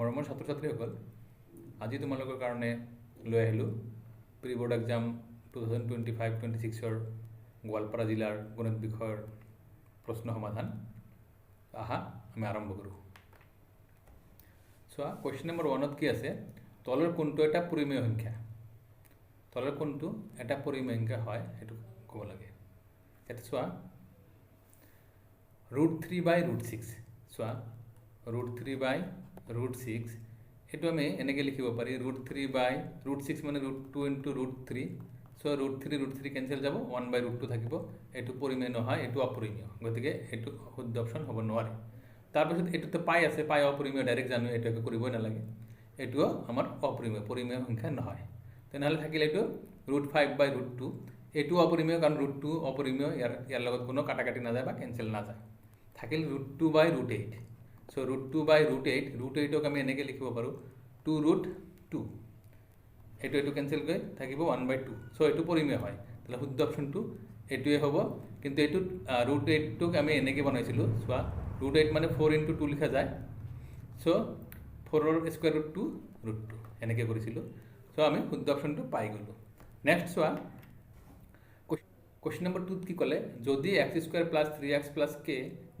মৰমৰ ছাত্ৰ ছাত্ৰীসকল, আজি তোমালোকৰ কাৰণে লৈ আহিলোঁ প্ৰি বৰ্ড এক্সাম 2025-26 গোৱালপাৰা জিলাৰ গণিত বিষয়ৰ প্ৰশ্ন সমাধান। আহা আমি আৰম্ভ কৰোঁ। চোৱা, কুৱেশ্যন নম্বৰ 1ত কি আছে? তলৰ কোনটো এটা পৰিমেয় সংখ্যা? তলৰ কোনটো এটা পৰিমেয় সংখ্যা হয় সেইটো ক'ব লাগে। ইয়াতে চোৱা, √3/√6। চোৱা, √3/√6 এইটো আমি এনেকৈ লিখিব পাৰি। √3/√6 মানে √2 × √3। চ' √3 কেঞ্চেল যাব, 1/√2 থাকিব। এইটো পৰিমেয় নহয়, এইটো অপৰিমেয়, গতিকে এইটো শুদ্ধ অপশ্যন হ'ব নোৱাৰে। তাৰপিছত এইটোতো পাই আছে, পাই অপৰিমেয়, ডাইৰেক্ট জানো, এইটো একো কৰিবই নালাগে। এইটোও আমাৰ অপৰিমেয়, পৰিমেয় সংখ্যা নহয়। তেনেহ'লে থাকিলে এইটো √5/√2। এইটো অপৰিমেয়, কাৰণ √2 অপৰিমেয়, ইয়াৰ লগত কোনো কাটাকাটি নাযায় বা কেঞ্চেল নাযায়। থাকিল √2/√8। চ' √2/√8, √8ক আমি এনেকৈ লিখিব পাৰোঁ 2√2। এইটো কেঞ্চেল কৰি থাকিব 1/2। চ' এইটো পৰিমেয় হয়, তাহলে শুদ্ধ অপশ্যনটো এইটোৱে হ'ব। কিন্তু এইটোত √8টোক আমি এনেকৈ বনাইছিলোঁ। চোৱা, √8 মানে 4 × 2 লিখা যায়। চ' 4ৰ স্কুৱেৰ ৰুট 2 √2 এনেকৈ কৰিছিলোঁ। চ' আমি শুদ্ধ অপশ্যনটো পাই গ'লোঁ। নেক্সট চোৱা, কুৱেশ্যন নম্বৰ 2ত কি ক'লে? যদি x² + 3x + k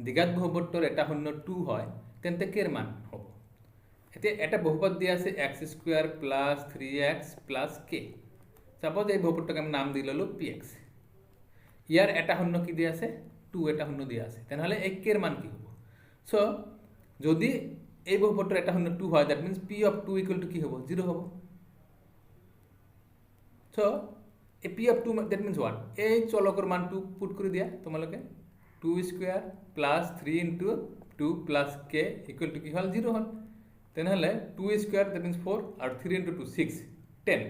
দ্বিঘাত বহুপদৰ এটা শূন্য 2 হয়, তেন্তে কেৰ মান হ'ব? এতিয়া এটা বহুপদ দিয়া আছে x² + 3x + k। সাপোজ এই বহুপদটোক আমি নাম দি ল'লোঁ px। ইয়াৰ এটা শূন্য কি দিয়া আছে? 2 এটা শূন্য দিয়া আছে। তেনেহ'লে এই কেৰ মান কি হ'ব? চ' যদি এই বহুপদটোৰ এটা শূন্য 2 হয়, দ্যাট মিন্স p(2) = কি হ'ব? 0 হ'ব। চ' এই p(2) দ্যাট মিন্স what? এই চলকৰ মানটো পুট কৰি দিয়া তোমালোকে। 2² + 3 × 2 + k = কি হ'ল? 0 হ'ল। তেনেহ'লে 2² দ্যাট মিন্স 4 আৰু 3 × 2 6 10।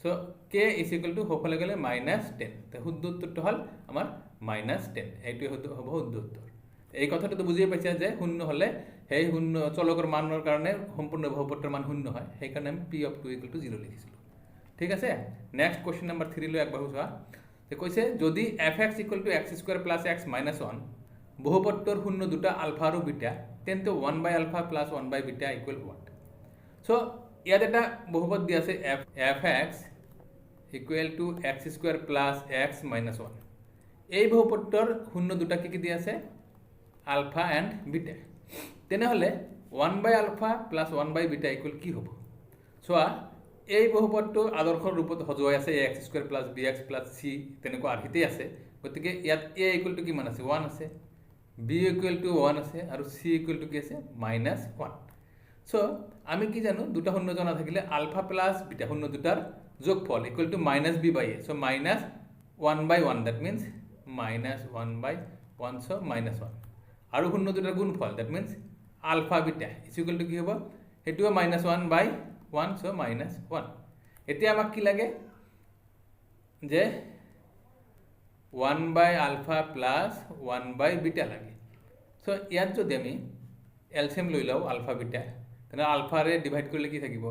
চ' k = হ'বলৈ গ'লে -10। তো শুদ্ধ উত্তৰটো হ'ল আমাৰ -10। এইটোৱে হ'ব শুদ্ধ উত্তৰ। এই কথাটো বুজিয়ে পাইছা যে শূন্য হ'লে সেই শূন্য চলকৰ মানৰ কাৰণে সম্পূৰ্ণ বহুপদৰ মান শূন্য হয়। সেইকাৰণে আমি p(2) = 0 লিখিছিলোঁ। ঠিক আছে। নেক্সট কুৱেশ্যন নম্বৰ 3 লৈ আগবাঢ়ো। চোৱা, কৈছে যদি fx = x² + x - 1 বহুপদটোৰ শূন্য দুটা আলফা আৰু বিটা, তেন্তে 1/α + 1/β = what? চ' ইয়াত এটা বহুপদ দিয়া আছে fx = x² + x - 1। এই বহুপদটোৰ শূন্য দুটা কি দিয়া আছে? Alpha and beta. তেনেহ'লে 1/α + 1/β = কি হ'ব? চোৱা, এই বহুপদটো আদৰ্শ ৰূপত সজোৱাই আছে x² + bx + c তেনেকুৱা আৰ্হিতেই আছে। গতিকে ইয়াত a = কিমান আছে? 1 আছে, b = 1 আছে, আৰু c = কি আছে? -1। চ' আমি কি জানো? দুটা শূন্য জনা থাকিলে আলফা প্লাছ বিটা শূন্য দুটাৰ যোগফল = -b/a। So' -1/1 that means -1/1। চ' -1 আৰু শূন্য দুটাৰ গুণফল দ্যাট মিন্স আলফা বিটা = কি হ'ব? সেইটোও -1/1। চ' -1। এতিয়া আমাক কি লাগে? যে 1/α + 1/β লাগে। চ' ইয়াত যদি আমি এলচিএম লৈ লওঁ আলফা বিটা, তেনেহ'লে আলফাৰে ডিভাইড কৰিলে কি থাকিব?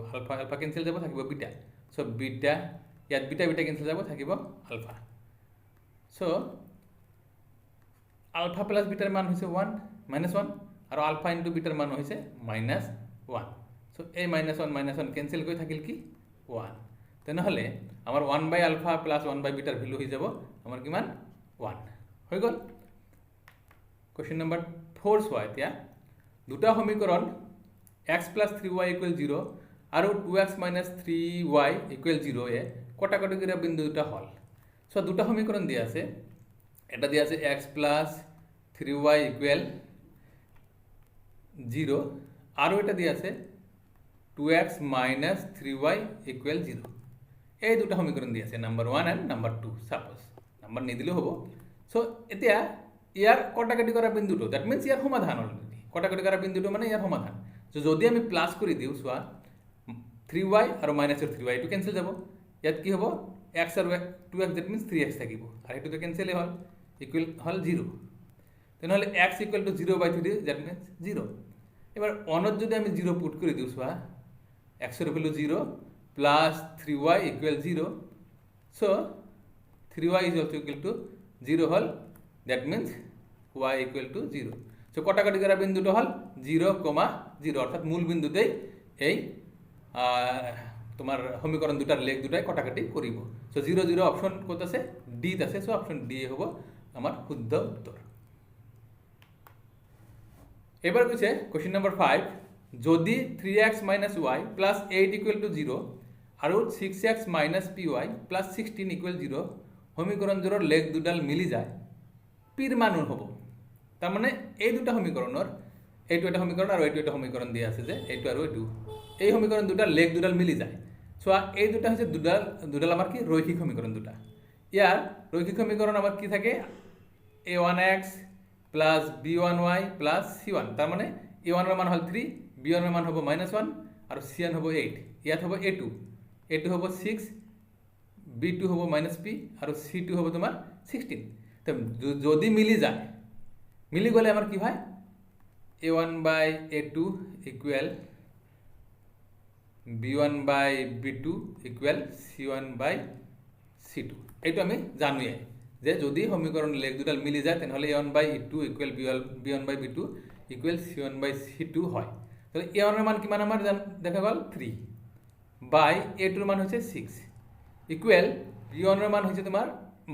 আলফা কেঞ্চেল যাব, থাকিব বিটা। চ' বিটা, ইয়াত বিটা কেঞ্চেল যাব, থাকিব আলফা। চ' আলফা প্লাছ বিটাৰ মান হৈছে -1 আৰু আলফা ইনটু বিটাৰ মান হৈছে -1। চ' এই -1 কেঞ্চেল কৰি থাকিল কি? 1। তেনেহ'লে আমাৰ 1/α + 1/β ভেলু হৈ যাব আমাৰ কিমান? 1 হৈ গ'ল। কুৱেশ্যন নম্বৰ 4 চোৱা। এতিয়া দুটা সমীকৰণ x + 3y = 0 আৰু 2x - 3y = 0 এ কটাকটি কৰা বিন্দু দুটা হ'ল। চ' দুটা সমীকৰণ দিয়া আছে। এটা দিয়া আছে x + 3y = 0 আৰু এটা দিয়া আছে 2x - 3y = 0। এই দুটা সমীকৰণ দিয়া আছে, number 1 and number 2। Suppose number নিদিলেও হ'ব। চ' এতিয়া ইয়াৰ কটাকটি কৰা বিন্দুটো দ্যাট মিন্স ইয়াৰ সমাধান অলৰেডি। কটাকটি কৰা বিন্দুটো মানে ইয়াৰ সমাধান। চ' যদি আমি প্লাছ কৰি দিওঁ, চোৱা 3y আৰু -3y এইটো কেঞ্চেল যাব। ইয়াত কি হ'ব? x আৰু 2x দ্যাট মিন্স 3x থাকিব, আৰু এইটোতো কেঞ্চেলেই হ'ল, হ'ল 0। তেনেহ'লে x = 0/3 দ্যাট মিন্স 0। এবার 1ত যদি আমি 0 পুট করে দিই, চোৱা x এর value 0 plus 3y = 0। So 3y is also equal to 0 হল, that means y equal to 0। So কটাকাটি করা বিন্দুটা হল 0,0 অর্থাৎ মূল বিন্দুতেই এই তোমার সমীকরণ দুটার লেগ দুটাই কটাকাটি করিব। সো 0 0 অপশন কত আছে ডি আছে। সো অপশন ডি হব আমার শুদ্ধ উত্তর। এবার কৈছে কোশ্চেন নাম্বার 5 যদি 3x - y + 8 = 0 আৰু 6x - py + 16 = 0 সমীকৰণবোৰৰ লেগ দুডাল মিলি যায় পিৰ মান হ'ব। তাৰ মানে এই দুটা সমীকৰণৰ এইটো এটা সমীকৰণ আৰু এইটো এটা সমীকৰণ দিয়া আছে যে এইটো আৰু এইটো এই সমীকৰণ দুটাৰ লেগ দুডাল মিলি যায়। চোৱা এই দুটা হৈছে দুডাল আমাৰ কি ৰৈখিক সমীকৰণ দুটা। ইয়াৰ ৰৈখিক সমীকৰণ আমাৰ কি থাকে a1x + b1y + c1। তার মানে a1 এর মান হল 3, b1 এর মান হব -1 আর c1 হব 8। ইয়াত হব a2 হব 6, b2 হব -p আর c2 হব তোমার 16। তো যদি মিলি যায় মিলি গলে আমার কি হয় a1/a2 = b1/b2 = c1/c2। এইটো আমি জানোৱে যে যদি সমীকরণ লেগ দুডাল মিলি যায় তাহলে a1/e2 = b1/b2 = c1/c2 হয়। তাহলে a1 এর মান কিমান আমার দেখা গেল 3 বাই a2 এর মান হচ্ছে 6 ইকুয়াল b1 এর মান হচ্ছে তোমার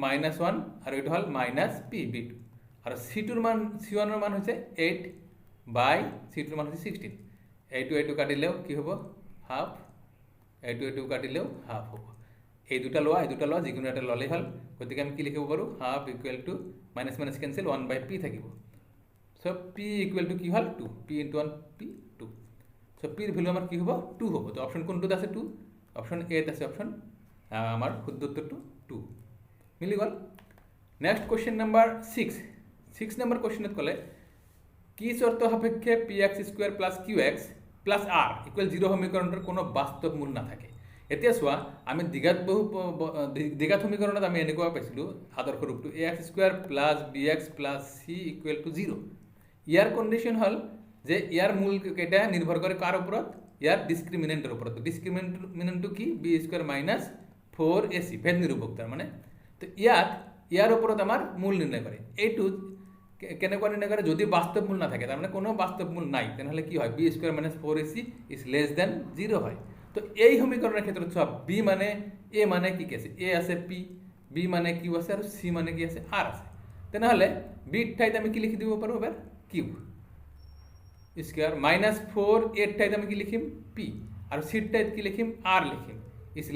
-1 আর এটা হল -p b2 আর c2 এর মান c1 এর মান হচ্ছে 8 বাই c2 এর মান হচ্ছে 16। এইটো কাটিলেও কি হবে হাফ, এইটো কাটিলেও হাফ হবে। এই দুটা লোৱা যিকোনো এটা ললেই হল। গতিকে আমি কি লিখিব পাৰো half equal to minus minus cancel 1/p থাকিব। সো p ইকুয়াল টু কি হল 2, p * 1 p 2। সো p এর ভ্যালু আমার কি হবে 2 হবে। তো অপশন কোনটোতে আছে 2? অপশন এ তে আছে অপশন আমার শুদ্ধ উত্তরটো 2 মিলি গল। নেক্সট কোশ্চেন নাম্বার 6 নাম্বার কোশ্চেনত কলে কি শর্ত সাপেক্ষে px² + qx + r = 0 সমীকরণটার কোনো বাস্তব মূল না থাকে। এতিয়া চোৱা আমি দ্বিঘাত সমীকৰণত আমি এনেকুৱা পাইছিলো আদৰ্শ ৰূপটো ax² + bx + c = 0। ইয়াৰ কন্ডিশন হল যে ইয়াৰ মূল কেইটা নিৰ্ভৰ কৰে কাৰ ওপৰত ইয়াৰ ডিসক্ৰিমিনেন্টেৰ ওপৰত। ডিসক্ৰিমিনেন্টটো কি b² - 4ac ভেদ নিৰূপক। তাৰ মানে তো ইয়াৰ ওপৰত আমাৰ মূল নিৰ্ণয় কৰে। এইটো কেনেকুৱা নিৰ্ণয় কৰে যদি বাস্তব মূল না থাকে তার মানে কোনো বাস্তব মূল নাই তাহলে কি হয় b² - 4ac > 0 হয়। তো এই সমীকরণের ক্ষেত্রে সব b মানে a মানে কি আছে a আছে p, b মানে q আছে আর c মানে কি আছে r আছে। তাহলে b এর ঠাইতে আমি কি লিখি দিব পারো এবার q স্কয়ার -4 এর ঠাইতে আমি কি লিখিম p আর c এর ঠাইতে কি লিখিম r লিখিম >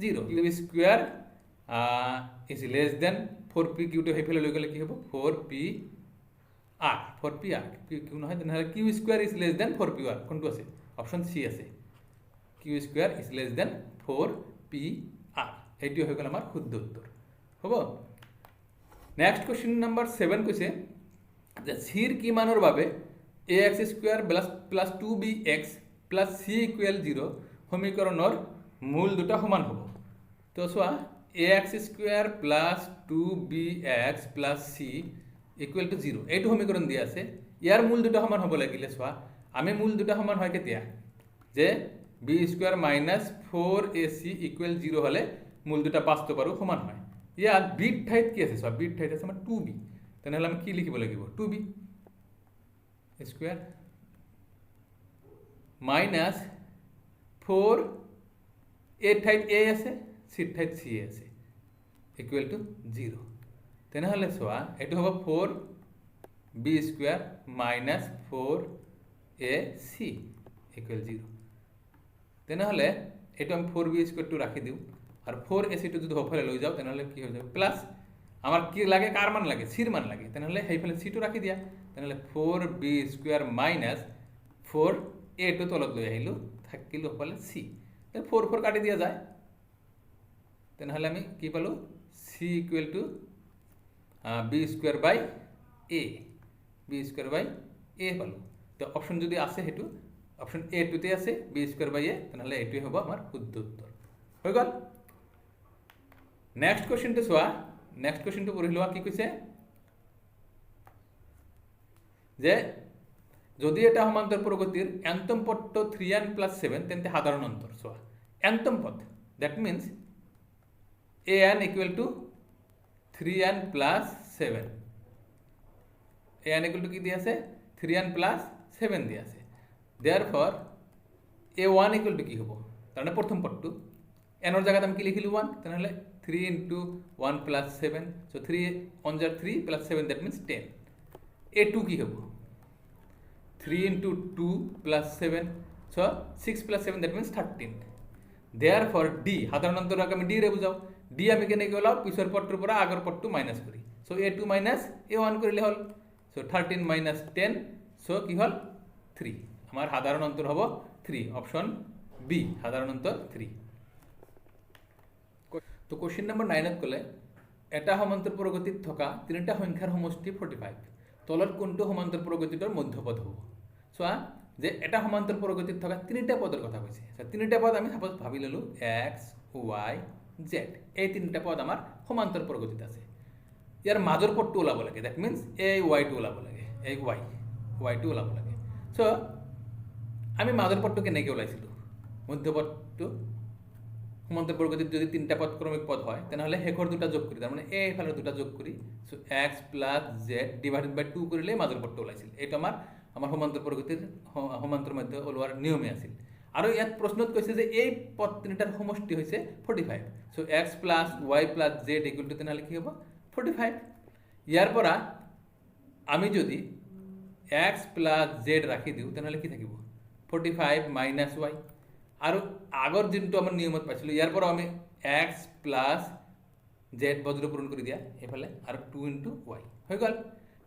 0। q স্কয়ার > 4p q টো হেফেলে লৈ গলে কি হ'ব 4p r q নহয় তাহলে q স্কয়ার > 4p r কোনটো আছে অপশন c আছে q স্কয়ার > 4p r। এইটো হৈ গল আমাৰ শুদ্ধ উত্তৰ হ'ব। নেক্সট কোশ্চেন নাম্বাৰ 7 কৈছে যে c এৰ কি মানৰ বাবে ax² + 2bx + c = 0 সমীকৰণৰ মূল দুটা সমান হ'ব। তো চোৱা ax² + 2bx + c = 0 এইটো সমীকৰণ দিয়া আছে। ইয়াৰ মূল দুটা সমান হ'ব লাগিলে চোৱা আমি মূল দুটা সমান হয় কেতিয়া যে b² - 4ac = 0 হলে মূল দুটা বাস্তব আৰু সমান হয়। ইয়াত b ৰ ঠাইত কি আছে চোৱা b ৰ ঠাইত আছে আমাৰ 2b। তেনেহলে আমি কি লিখিব লাগিব 2b স্কয়াৰ -4 এৰ ঠাইত a আছে c ৰ ঠাইত c আছে = 0। তেনেহলে চোৱা এটো হ'ব 4b² - 4ac = 0। তেনেহলে এটো আমি 4b² টো রাখি দিও আর 4ac টো যদি হফালে লৈ যাও তেনেহলে কি হৈ যাব প্লাস আমার কি লাগে কার মান লাগে c ৰ মান লাগে। তেনেহলে হেইফালে c টো রাখি দিয়া তেনেহলে 4b² - 4a টো তলত লৈ আহিলো থাকিল হফালে c। তাহলে 4 4 কাটি দিয়া যায় তেনেহলে আমি কি পালো c = b²/a পালো। তো অপশন যদি আছে হেতু অপশন এ টুতে আছে b²/a তাহলে এটাই হবে আমার শুদ্ধ উত্তর হৈ গল। নেক্সট কোশ্চেনটো চোৱা নেক্সট কোশ্চেনটো পঢ়ি লোৱা কি কৈছে যে যদি এটা সমান্তৰ প্ৰগতিৰ এন্তম পথটো 3n + 7 তেন্তে সাধাৰণ অন্তৰ চোৱা এন্তম পথ that means an = 3n + 7 an equal to কি দিয়ে আছে 3n প্লাস 7 দিয়ে আছে therefore a1 equal to কি হ'ব তার মানে প্রথম পদটো n এর জায়গায় আমি কি লিখিলো 1 তাহলে 3 into 1 plus 7 so 3 on jar 3 plus 7 that means 10 a2 কি হ'ব 3 into 2 plus 7 so 6 plus 7 that means 13 therefore d সাধারণ অন্তরকে আমি d রে বুঝাও d আমি কেনে কি হলো পিছৰ পদটোৰ পৰা আগৰ পদটো মাইনাস কৰি so a2 minus a1 কৰিলে হল so 13 minus 10 so কি হল 3 আমার সাধারণ অন্তর হ'ব 3 অপশন বি সাধারণ অন্তর 3 তো কোশ্চেন নাম্বার 9 কলে এটা সমান্তর প্রগতিত থকা তিনিটা সংখ্যাৰ সমষ্টি 45 তলত কোনটো সমান্তৰ প্ৰগতিৰ মধ্যপদ হ'ব সোয়া যে এটা সমান্তৰ প্ৰগতিত থকা তিনিটা পদৰ কথা কৈছে তিনিটা পদ আমি সাপোজ ভাবি ললো x y z এই তিনিটা পদ আমাৰ সমান্তৰ প্ৰগতিত আছে ইয়াৰ মাজৰ পদটো ওলাব লাগে দ্যাট মিন্স এই y টো ওলাব লাগে এই y টো ওলাব লাগে সো আমি মাজৰ পদটো কেনেকৈ ওলাইছিলো মধ্যপদটো সমান্তৰ প্ৰগতিত যদি তিনটা পদ ক্ৰমিক পদ হয় তাহলে হেখৰ দুটা যোগ কৰি তাৰ মানে এই ফালৰ দুটা যোগ কৰি সো x + z ডিভাইডেড বাই 2 কৰিলে মাজৰ পদটো ওলাইছিল এইটো আমাৰ সমান্তৰ প্ৰগতিৰ সমান্তৰ মধ্য ওলোৱাৰ নিয়মে আছিল আৰু ইয়াত প্ৰশ্নত কৈছে যে এই পদ তিনিটাৰ সমষ্টি হৈছে 45 সো x + y + z = তেনেহলে কি হ'ব 45 ইয়াৰ পৰা আমি যদি x + z ৰাখি দিও তেনেহলে কি থাকিব 45 - y আৰু আগৰ দিনটো আমাৰ নিয়মত পাইছিল ইয়াৰ পৰা আমি x + z বজ্ৰ পূৰণ কৰি দিয়া এফালে আৰু 2 * y হৈ গল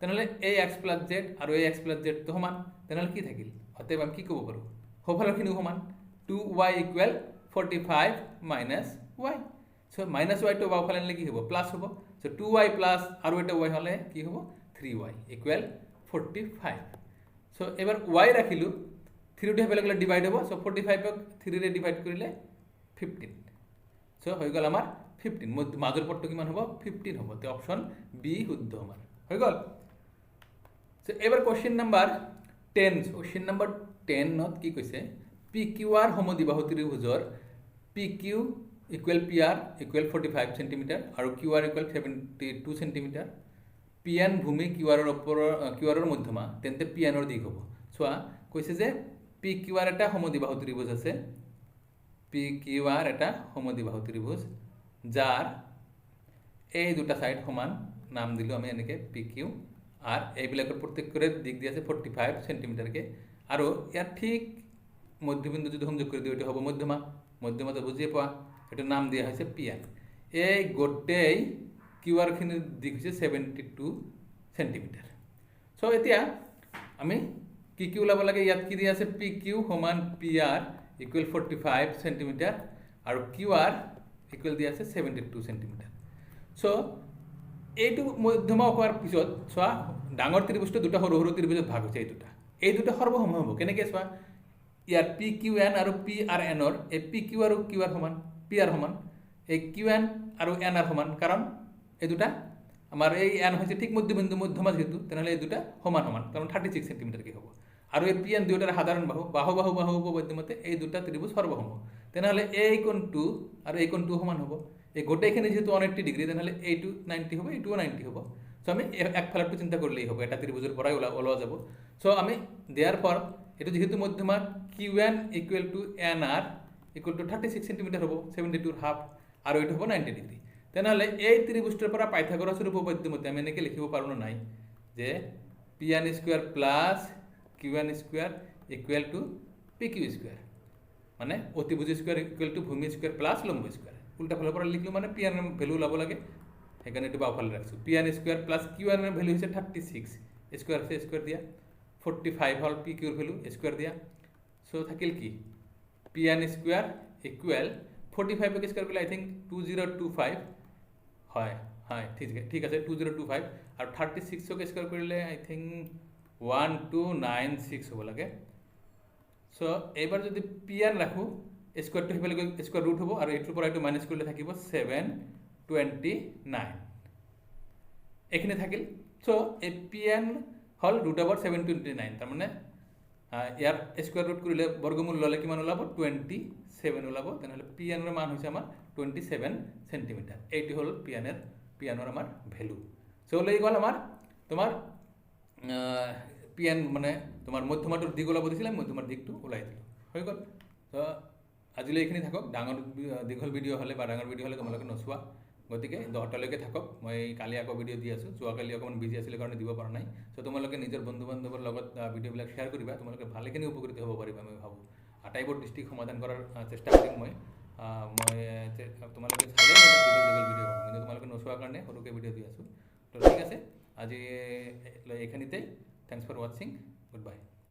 তেনেহলে এই x + z আৰু এই x + z তো সমান তেনেহলে কি থাকিল অতএব আমি কি ক'ব পাৰো হফালৰখিনি সমান 2y = 45 - y সো -y তো বাওফালে আনিলে কি হ'ব প্লাস হ'ব সো 2y প্লাস আৰু এটা y হলে কি হ'ব 3y = 45 সো এবাৰ y ৰাখিলো 3 টো হেফালে গলে ডিভাইড হ'ব সো 45 ক 3 ৰে ডিভাইড কৰিলে 15 সো হৈ গল আমাৰ 15 মাজৰ পদটো কিমান হ'ব 15 হ'ব তে অপশন বি শুদ্ধ আমাৰ হৈ গল সো এবাৰ কোশ্চেন নাম্বাৰ 10 কোশ্চেন নাম্বাৰ 10 নত কি কৈছে PQR সমদ্বিবাহু ত্ৰিভুজৰ PQ = PR = 45 cm আৰু QR = 72 cm PN ভূমি QR ৰ মধ্যমা তেন্তে PN ৰ দিক হ'ব সোয়া কৈছে যে PQR এটা সমদ্বিবাহু ত্রিভুজ আছে PQR এটা সমদ্বিবাহু ত্রিভুজ যার এই দুটা সাইড সমান নাম দিলো আমি এনেকে PQ আর এইবিলাকৰ প্ৰত্যেকৰে দিক দি আছে 45 cm কে আৰু ইয়াৰ ঠিক মধ্যবিন্দু যদি সংযোগ কৰি দিও এটা হ'ব মধ্যমা তো বুজিয়ে পোৱা এটা নাম দিয়া হৈছে PN এই গোটেই QR খিনিৰ দিক হৈছে 72 cm সো এতিয়া আমি কি কি ওলাব লাগে ইয়াত কি দিয়া আছে PQ সমান PR = 45 cm আৰু QR = দিয়া আছে 72 cm সো এইটো মধ্যমা হোৱাৰ পিছত সোয়া ডাঙৰ ত্ৰিভুজটো দুটা সৰু সৰু ত্ৰিভুজত ভাগ হৈছে এই দুটা সৰ্বসম হ'ব কেনেকৈ সোয়া ইয়াৰ PQN আৰু PRN ৰ এই PQ আৰু QR সমান PR সমান এই QN আৰু NR সমান কাৰণ এই দুটা আমাৰ এই N হৈছে ঠিক মধ্যবিন্দু মধ্যমা যেহেতু তেনেহলে এই দুটা সমান কাৰণ 36 cm কি হ'ব আৰু এই PN দুটাৰ সাধাৰণ বাহু উপবদ্ধমতে এই দুটা ত্ৰিভুজ সৰ্বসম তেনেহলে এই কোণটো আৰু এই কোণটো সমান হ'ব এই গোটেইখিনি যেহেতু 180 ডিগ্ৰী তেনেহলে এইটো 90 হ'ব এইটোও 90 হ'ব সো আমি একফালটো চিন্তা কৰিলেই হ'ব এটা ত্ৰিভুজৰ পৰাই ওলোৱা যাব সো আমি দেয়াৰ ফৰ এটো যেহেতু মধ্যমা QN = NR = 36 cm হ'ব 72 ৰ হাফ আৰু এইটো হ'ব 90 ডিগ্ৰী তেনেহলে এই ত্ৰিভুজটোৰ পৰা পাইথাগোৰাছৰ উপবদ্ধমতে আমি এনেকৈ লিখিব পাৰো নাই যে PN² + QN² = PQ², মানে অতিভুজ স্কয়াৰ = ভূমি স্কয়াৰ প্লাস লম্ব স্কয়াৰ উল্টা ফালৰ পৰা লিখলো মানে PN এর ভ্যালু লাব লাগে এখানে এটো বাওফালে রাখছো PN² + QN এর ভ্যালু হৈছে 36 স্কয়ার আছে স্কয়ার দিয়া 45 হল PQ এর ভ্যালু স্কয়ার দিয়া সো থাকিল কি PN² = 45 কে স্কয়ার করলে আই থিংক 2025 হয় ঠিক আছে 2025 আর 36 কে স্কয়ার করলে আই থিংক 1296 হ'ব লাগে সো এবাৰ যদি PN ৰাখো স্কয়াৰটো হেফালে স্কয়াৰ ৰুট হ'ব আৰু এটোৰ পৰা এটো মাইনাস কৰিলে থাকিব 729 এখানে থাকিল সো এই PN হল √729 তাৰ মানে ইয়াৰ স্কয়াৰ ৰুট কৰিলে বৰ্গমূল ললে কিমান ওলাব 27 ওলাব তেনেহলে PN এৰ মান হৈছে আমাৰ 27 cm এইটো হল PN এৰ আমাৰ ভ্যালু সো লৈ গল আমাৰ তোমাৰ পি এন মানে তোমাৰ মধ্যমাটোৰ দিক ওলাব দিছিলে, মধ্যমাৰ দিকটো ওলাই দিলোঁ, হৈ গ'ল। তো আজিলৈ এইখিনি থাকক। দীঘল ভিডিঅ' হ'লে বা ডাঙৰ ভিডিঅ' হ'লে তোমালোকে নোচোৱা, গতিকে 10টালৈকে থাকক। মই কালি আকৌ ভিডিঅ' দি আছোঁ, যোৱাকালি অকণমান বিজি আছিলে কাৰণে দিব পৰা নাই। চ' তোমালোকে নিজৰ বন্ধু বান্ধৱৰ লগত ভিডিঅ'বিলাক শ্বেয়াৰ কৰিবা, তোমালোকে ভালেখিনি উপকৃত হ'ব পাৰিবা মই ভাবোঁ। আটাইবোৰ ডিষ্ট্ৰিক্ট সমাধান কৰাৰ চেষ্টা কৰিম মই। তোমালোকে চালে দীঘল ভিডিঅ' হ'ব, কিন্তু তোমালোকে নোচোৱাৰ কাৰণে সৰুকৈ ভিডিঅ' দি আছোঁ। তো ঠিক আছে, আজি এইখিনিতেই। থেংকছ ফৰ ৱাচিং, গুড বাই।